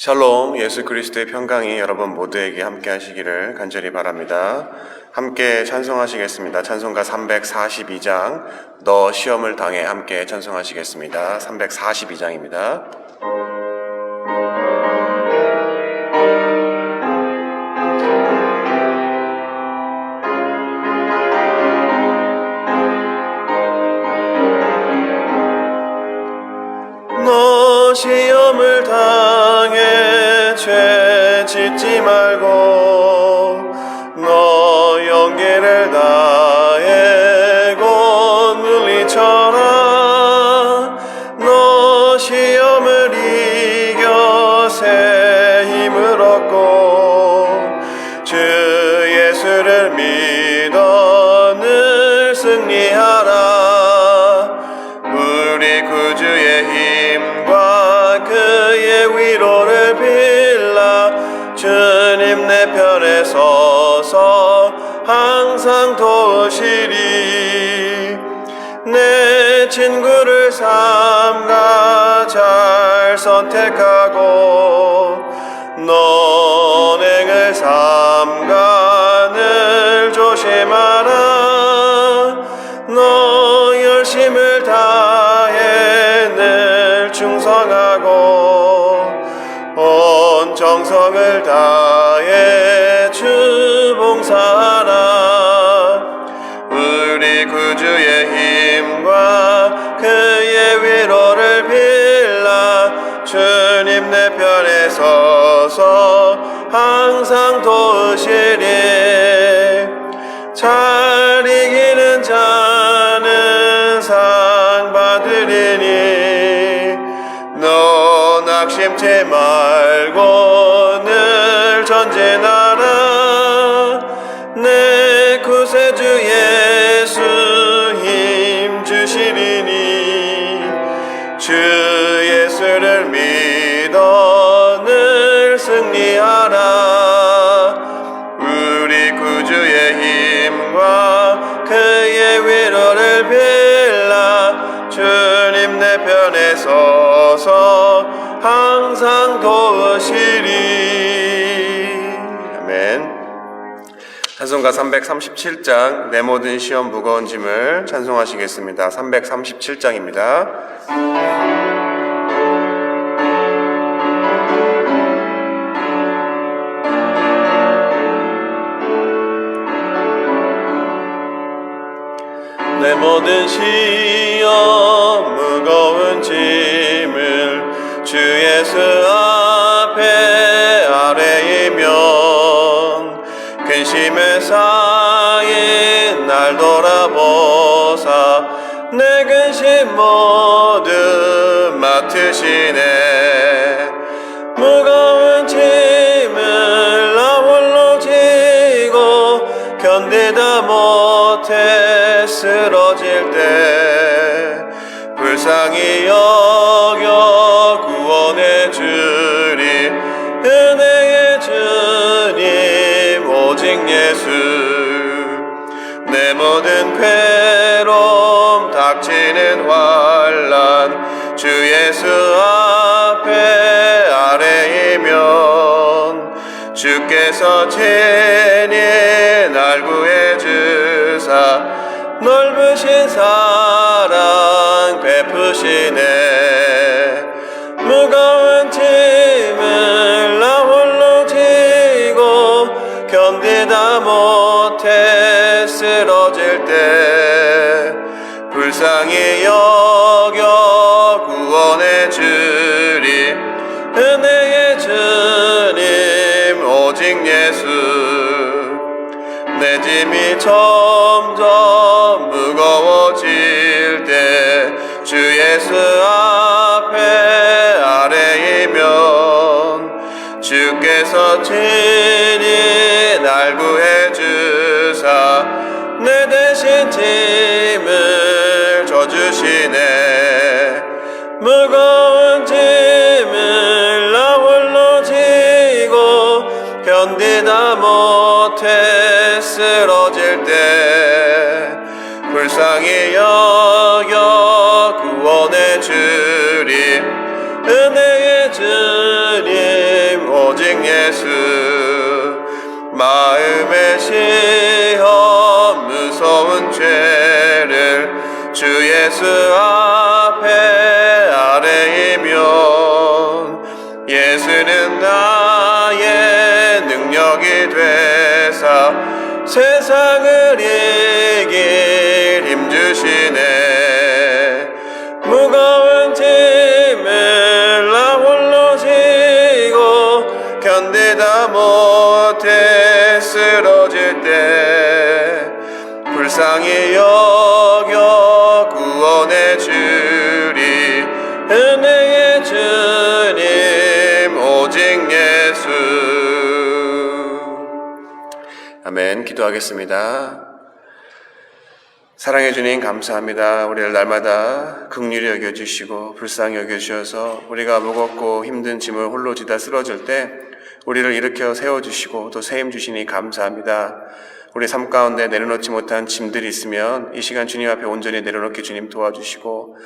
샬롬, 예수 그리스도의 평강이 여러분 모두에게 함께 하시기를 간절히 바랍니다. 함께 찬송하시겠습니다. 찬송가 342장 너 시험을 당해 함께 찬송하시겠습니다. 342장입니다. 너 시험을 당해 죄 짓지 말고 너 용기를 다해 곧 물리쳐라. 너 시험을 이겨 새 힘을 얻고 주 예수를 믿어 늘 승리하라. 우리 구주의 힘과 그의 위로를 빌라. 주님 내 편에 서서 항상 도우시리. 내 친구를 삼가 잘 선택하고 논행을 삼가 늘 조심하라. 너 열심을 다해 늘 충성하고 온 정성을 다해 주 봉사하라. 우리 구주의 힘과 그의 위로를 빌라. 주님 내 편에 서서 항상 도우시리. 잘 이기는 자는 상 받으리니 너 낙심치 말고 늘 전진하라. 내 구세주 예수 힘 주시리니 주 예수를 믿어 늘 승리하라. 우리 구주의 힘과 그의 위로를 빌라. 주님 내 편에 서서 항상 도우시리. 아멘. 찬송가 337장 내 모든 시험 무거운 짐을 찬송하시겠습니다. 337장입니다. 내 모든 시험 무거운 짐을 주 예수 앞에 아뢰이면 근심에 쌓인 날 돌아보사 내 근심 모두 맡으시네. 무거운 짐을 나 홀로 지고 견디다 못해 쓰러질 때 불쌍히 여겨 구원해 주리. 은혜의 주님 오직 예수. 내 모든 괴로움 닥치는 환난 주 예수 앞에 아뢰이면 주께서 친히 날 구해 주사 넓으신 사랑 베푸시네. 무거운 짐을 나 홀로 지고 견디다 못해 쓰러질 때 불쌍히 여겨 구원해 주리. 은혜의 주님 오직 예수. 내 짐이 점점 무거워질 때 주 예수 앞에 아뢰이면 주께서 친히 날 구해 주사 내 대신 짐을 져주시네. 무거운 짐을 나 홀로 지고 견디다 못해 쓰러질 때 불쌍히 여겨 구원해 주리. 은혜의 주님 예수 마음의 시험 무서운 죄를 주 예수 앞에 아뢰이면 예수는 나의 능력이 되사 세상을 이길 힘주시네. 무거운 짐을 나 홀로 지고 견디다 못해 쓰러질 때 불쌍히 여겨 구원해 주리 은혜의 주님 오직 예수. 아멘. 기도하겠습니다. 사랑해 주님 감사합니다. 우리를 날마다 긍휼히 여겨주시고 불쌍히 여겨주셔서 우리가 무겁고 힘든 짐을 홀로 지다 쓰러질 때 우리를 일으켜 세워주시고 또 세임 주시니 감사합니다. 우리 삶 가운데 내려놓지 못한 짐들이 있으면 이 시간 주님 앞에 온전히 내려놓게 주님 도와주시고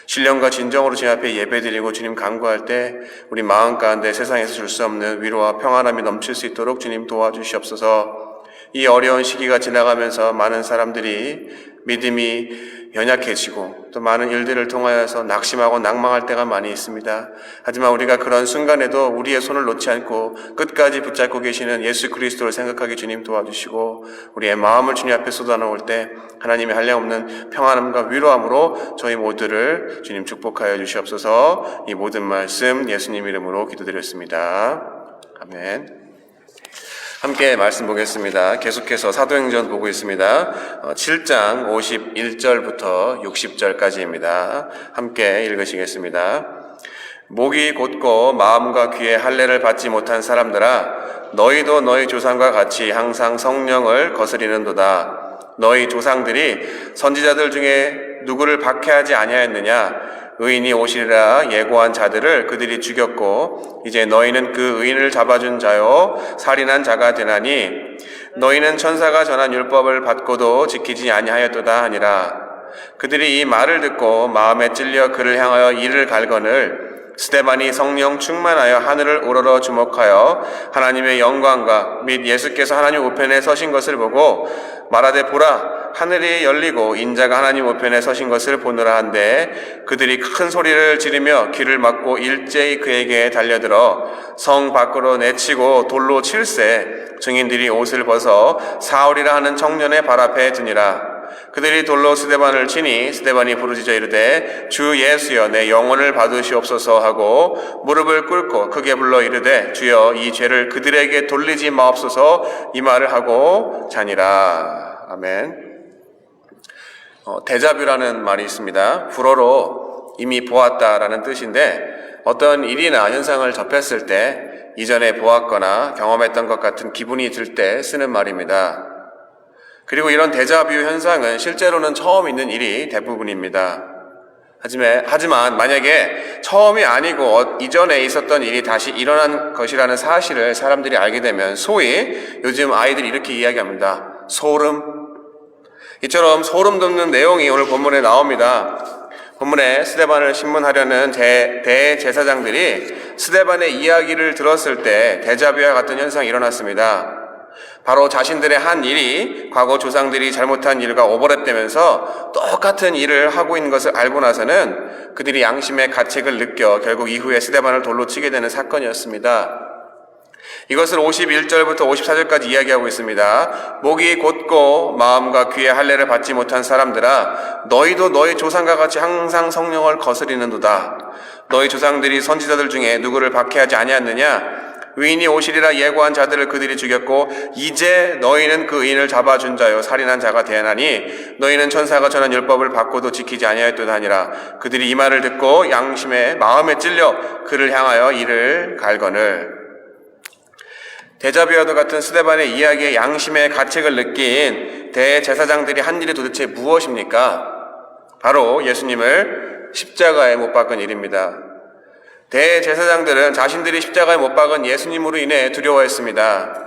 신령과 진정으로 주님 앞에 예배드리고 주님 간구할 때 우리 마음 가운데 세상에서 줄 수 없는 위로와 평안함이 넘칠 수 있도록 주님 도와주시옵소서. 이 어려운 시기가 지나가면서 많은 사람들이 믿음이 연약해지고 또 많은 일들을 통하여서 낙심하고 낭망할 때가 많이 있습니다. 하지만 우리가 그런 순간에도 우리의 손을 놓지 않고 끝까지 붙잡고 계시는 예수 그리스도를 생각하게 주님 도와주시고 우리의 마음을 주님 앞에 쏟아놓을 때 하나님의 한량없는 평안함과 위로함으로 저희 모두를 주님 축복하여 주시옵소서. 이 모든 말씀 예수님 이름으로 기도드렸습니다. 아멘. 함께 말씀 보겠습니다. 계속해서 사도행전 보고 있습니다. 7장 51절부터 60절까지입니다. 함께 읽으시겠습니다. 목이 곧고 마음과 귀에 할례를 받지 못한 사람들아, 너희도 너희 조상과 같이 항상 성령을 거스리는도다. 너희 조상들이 선지자들 중에 누구를 박해하지 아니하였느냐? 의인이 오시리라 예고한 자들을 그들이 죽였고 이제 너희는 그 의인을 잡아준 자요 살인한 자가 되나니 너희는 천사가 전한 율법을 받고도 지키지 아니하였도다 하니라. 그들이 이 말을 듣고 마음에 찔려 그를 향하여 이를 갈거늘 스데반이 성령 충만하여 하늘을 우러러 주목하여 하나님의 영광과 및 예수께서 하나님 우편에 서신 것을 보고 말하되 보라 하늘이 열리고 인자가 하나님 우편에 서신 것을 보느라 한데 그들이 큰 소리를 지르며 귀를 막고 일제히 그에게 달려들어 성 밖으로 내치고 돌로 칠세 증인들이 옷을 벗어 사울이라 하는 청년의 발 앞에 드니라. 그들이 돌로 스데반을 치니 스데반이 부르짖어 이르되 주 예수여 내 영혼을 받으시옵소서 하고 무릎을 꿇고 크게 불러 이르되 주여 이 죄를 그들에게 돌리지 마옵소서 이 말을 하고 자니라. 아멘. 데자뷰라는 말이 있습니다. 불어로 이미 보았다라는 뜻인데 어떤 일이나 현상을 접했을 때 이전에 보았거나 경험했던 것 같은 기분이 들 때 쓰는 말입니다. 그리고 이런 데자뷰 현상은 실제로는 처음 있는 일이 대부분입니다. 하지만 만약에 처음이 아니고 이전에 있었던 일이 다시 일어난 것이라는 사실을 사람들이 알게 되면 소위 요즘 아이들이 이렇게 이야기합니다. 소름. 이처럼 소름 돋는 내용이 오늘 본문에 나옵니다. 본문에 스데반을 신문하려는 대제사장들이 스데반의 이야기를 들었을 때 데자뷰와 같은 현상이 일어났습니다. 바로 자신들의 한 일이 과거 조상들이 잘못한 일과 오버랩되면서 똑같은 일을 하고 있는 것을 알고 나서는 그들이 양심의 가책을 느껴 결국 이후에 스데반을 돌로 치게 되는 사건이었습니다. 이것을 51절부터 54절까지 이야기하고 있습니다. 목이 곧고 마음과 귀에 할례를 받지 못한 사람들아 너희도 너희 조상과 같이 항상 성령을 거스리는도다. 너희 조상들이 선지자들 중에 누구를 박해하지 아니하였느냐? 의인이 오시리라 예고한 자들을 그들이 죽였고 이제 너희는 그 의인을 잡아준 자요 살인한 자가 되나니 너희는 천사가 전한 율법을 받고도 지키지 아니하였도다 하니라. 그들이 이 말을 듣고 양심에 마음에 찔려 그를 향하여 이를 갈거늘. 데자뷰와도 같은 스데반의 이야기에 양심의 가책을 느낀 대제사장들이 한 일이 도대체 무엇입니까? 바로 예수님을 십자가에 못 박은 일입니다. 대제사장들은 자신들이 십자가에 못 박은 예수님으로 인해 두려워했습니다.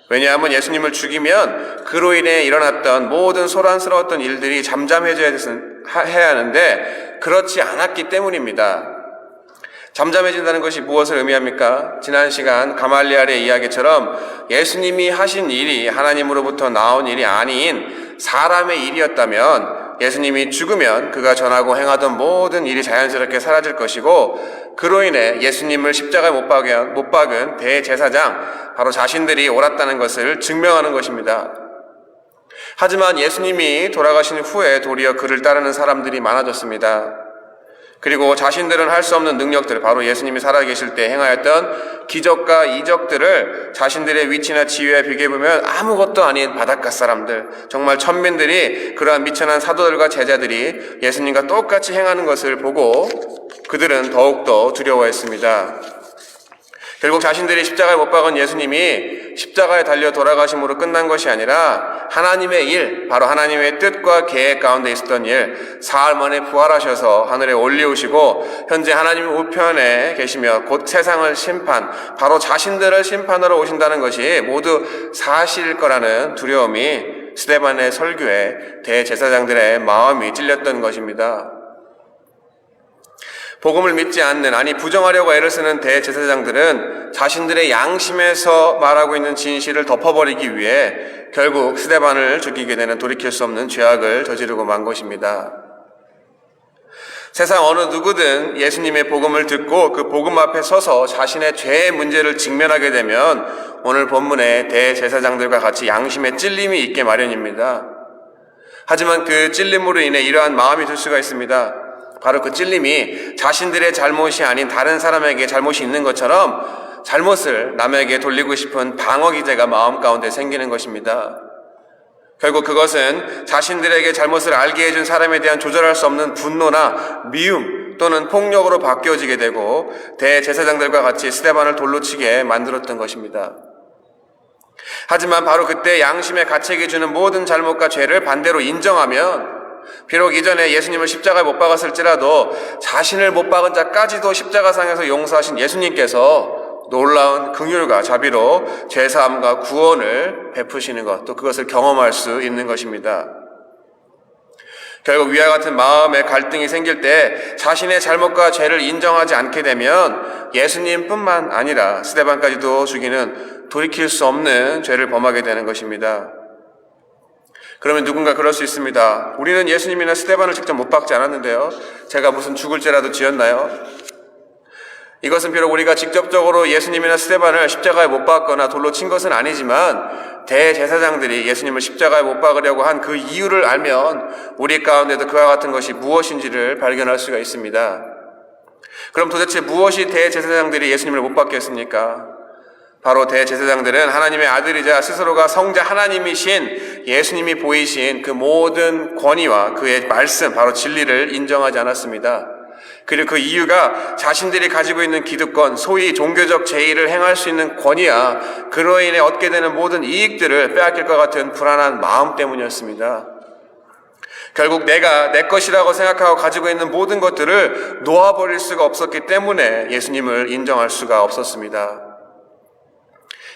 왜냐하면 예수님을 죽이면 그로 인해 일어났던 모든 소란스러웠던 일들이 잠잠해져야 해야 하는데 그렇지 않았기 때문입니다. 잠잠해진다는 것이 무엇을 의미합니까? 지난 시간 가말리엘의 이야기처럼 예수님이 하신 일이 하나님으로부터 나온 일이 아닌 사람의 일이었다면 예수님이 죽으면 그가 전하고 행하던 모든 일이 자연스럽게 사라질 것이고, 그로 인해 예수님을 십자가에 못 박은 대제사장, 바로 자신들이 옳았다는 것을 증명하는 것입니다. 하지만 예수님이 돌아가신 후에 도리어 그를 따르는 사람들이 많아졌습니다. 그리고 자신들은 할 수 없는 능력들, 바로 예수님이 살아계실 때 행하였던 기적과 이적들을 자신들의 위치나 지위에 비교해보면 아무것도 아닌 바닷가 사람들, 정말 천민들이, 그러한 미천한 사도들과 제자들이 예수님과 똑같이 행하는 것을 보고 그들은 더욱더 두려워했습니다. 결국 자신들이 십자가에 못 박은 예수님이 십자가에 달려 돌아가심으로 끝난 것이 아니라 하나님의 일, 바로 하나님의 뜻과 계획 가운데 있었던 일, 사흘 만에 부활하셔서 하늘에 올리우시고 현재 하나님 우편에 계시며 곧 세상을 심판, 바로 자신들을 심판하러 오신다는 것이 모두 사실일 거라는 두려움이 스데반의 설교에 대제사장들의 마음이 찔렸던 것입니다. 복음을 믿지 않는, 아니 부정하려고 애를 쓰는 대제사장들은 자신들의 양심에서 말하고 있는 진실을 덮어버리기 위해 결국 스데반을 죽이게 되는 돌이킬 수 없는 죄악을 저지르고 만 것입니다. 세상 어느 누구든 예수님의 복음을 듣고 그 복음 앞에 서서 자신의 죄의 문제를 직면하게 되면 오늘 본문의 대제사장들과 같이 양심의 찔림이 있게 마련입니다. 하지만 그 찔림으로 인해 이러한 마음이 들 수가 있습니다. 바로 그 찔림이 자신들의 잘못이 아닌 다른 사람에게 잘못이 있는 것처럼 잘못을 남에게 돌리고 싶은 방어 기제가 마음 가운데 생기는 것입니다. 결국 그것은 자신들에게 잘못을 알게 해준 사람에 대한 조절할 수 없는 분노나 미움 또는 폭력으로 바뀌어지게 되고 대제사장들과 같이 스데반을 돌로 치게 만들었던 것입니다. 하지만 바로 그때 양심의 가책이 주는 모든 잘못과 죄를 반대로 인정하면, 비록 이전에 예수님을 십자가에 못 박았을지라도 자신을 못 박은 자까지도 십자가상에서 용서하신 예수님께서 놀라운 긍휼과 자비로 죄사함과 구원을 베푸시는 것, 또 그것을 경험할 수 있는 것입니다. 결국 위와 같은 마음의 갈등이 생길 때 자신의 잘못과 죄를 인정하지 않게 되면 예수님뿐만 아니라 스데반까지도 죽이는 돌이킬 수 없는 죄를 범하게 되는 것입니다. 그러면 누군가 그럴 수 있습니다. 우리는 예수님이나 스데반을 직접 못 박지 않았는데요, 제가 무슨 죽을 죄라도 지었나요? 이것은 비록 우리가 직접적으로 예수님이나 스데반을 십자가에 못 박거나 돌로 친 것은 아니지만 대제사장들이 예수님을 십자가에 못 박으려고 한 그 이유를 알면 우리 가운데도 그와 같은 것이 무엇인지를 발견할 수가 있습니다. 그럼 도대체 무엇이 대제사장들이 예수님을 못 박겠습니까? 바로 대제사장들은 하나님의 아들이자 스스로가 성자 하나님이신 예수님이 보이신 그 모든 권위와 그의 말씀, 바로 진리를 인정하지 않았습니다. 그리고 그 이유가 자신들이 가지고 있는 기득권, 소위 종교적 제의를 행할 수 있는 권위야 그로 인해 얻게 되는 모든 이익들을 빼앗길 것 같은 불안한 마음 때문이었습니다. 결국 내가 내 것이라고 생각하고 가지고 있는 모든 것들을 놓아버릴 수가 없었기 때문에 예수님을 인정할 수가 없었습니다.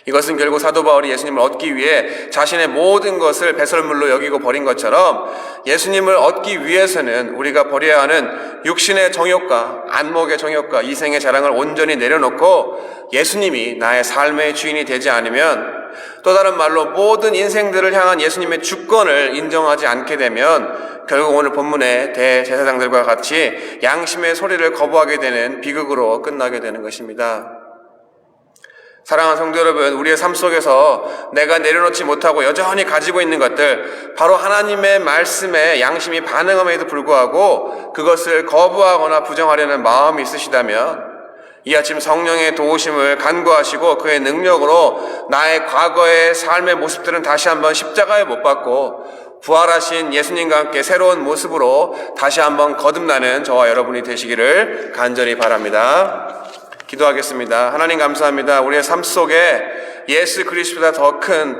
이것은 결국 사도 바울이 예수님을 얻기 위해 자신의 모든 것을 배설물로 여기고 버린 것처럼 예수님을 얻기 위해서는 우리가 버려야 하는 육신의 정욕과 안목의 정욕과 이생의 자랑을 온전히 내려놓고 예수님이 나의 삶의 주인이 되지 않으면, 또 다른 말로 모든 인생들을 향한 예수님의 주권을 인정하지 않게 되면 결국 오늘 본문의 대제사장들과 같이 양심의 소리를 거부하게 되는 비극으로 끝나게 되는 것입니다. 사랑하는 성도 여러분, 우리의 삶 속에서 내가 내려놓지 못하고 여전히 가지고 있는 것들, 바로 하나님의 말씀에 양심이 반응함에도 불구하고 그것을 거부하거나 부정하려는 마음이 있으시다면 이 아침 성령의 도우심을 간구하시고 그의 능력으로 나의 과거의 삶의 모습들은 다시 한번 십자가에 못 박고 부활하신 예수님과 함께 새로운 모습으로 다시 한번 거듭나는 저와 여러분이 되시기를 간절히 바랍니다. 기도하겠습니다. 하나님 감사합니다. 우리의 삶 속에 예수 그리스도보다 더 큰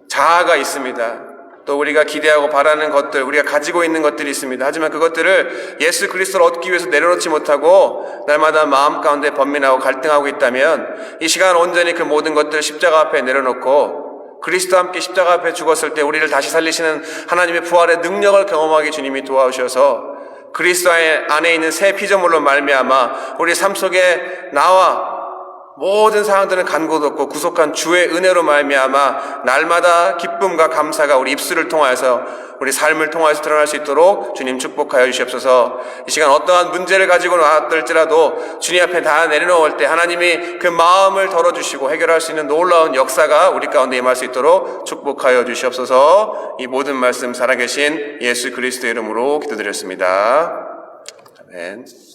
자아가 있습니다. 또 우리가 기대하고 바라는 것들, 우리가 가지고 있는 것들이 있습니다. 하지만 그것들을 예수 그리스도를 얻기 위해서 내려놓지 못하고 날마다 마음 가운데 번민하고 갈등하고 있다면 이 시간 온전히 그 모든 것들을 십자가 앞에 내려놓고 그리스도와 함께 십자가 앞에 죽었을 때 우리를 다시 살리시는 하나님의 부활의 능력을 경험하게 주님이 도와주셔서 그리스도 안에 있는 새 피조물로 말미암아 우리 삶 속에 나와 모든 상황들은 간곳 없고 구속한 주의 은혜로 말미암아 날마다 기쁨과 감사가 우리 입술을 통하여서 우리 삶을 통하여서 드러날 수 있도록 주님 축복하여 주시옵소서. 이 시간 어떠한 문제를 가지고 나왔을지라도 주님 앞에 다 내려놓을 때 하나님이 그 마음을 덜어주시고 해결할 수 있는 놀라운 역사가 우리 가운데 임할 수 있도록 축복하여 주시옵소서. 이 모든 말씀 살아계신 예수 그리스도의 이름으로 기도드렸습니다. 아멘.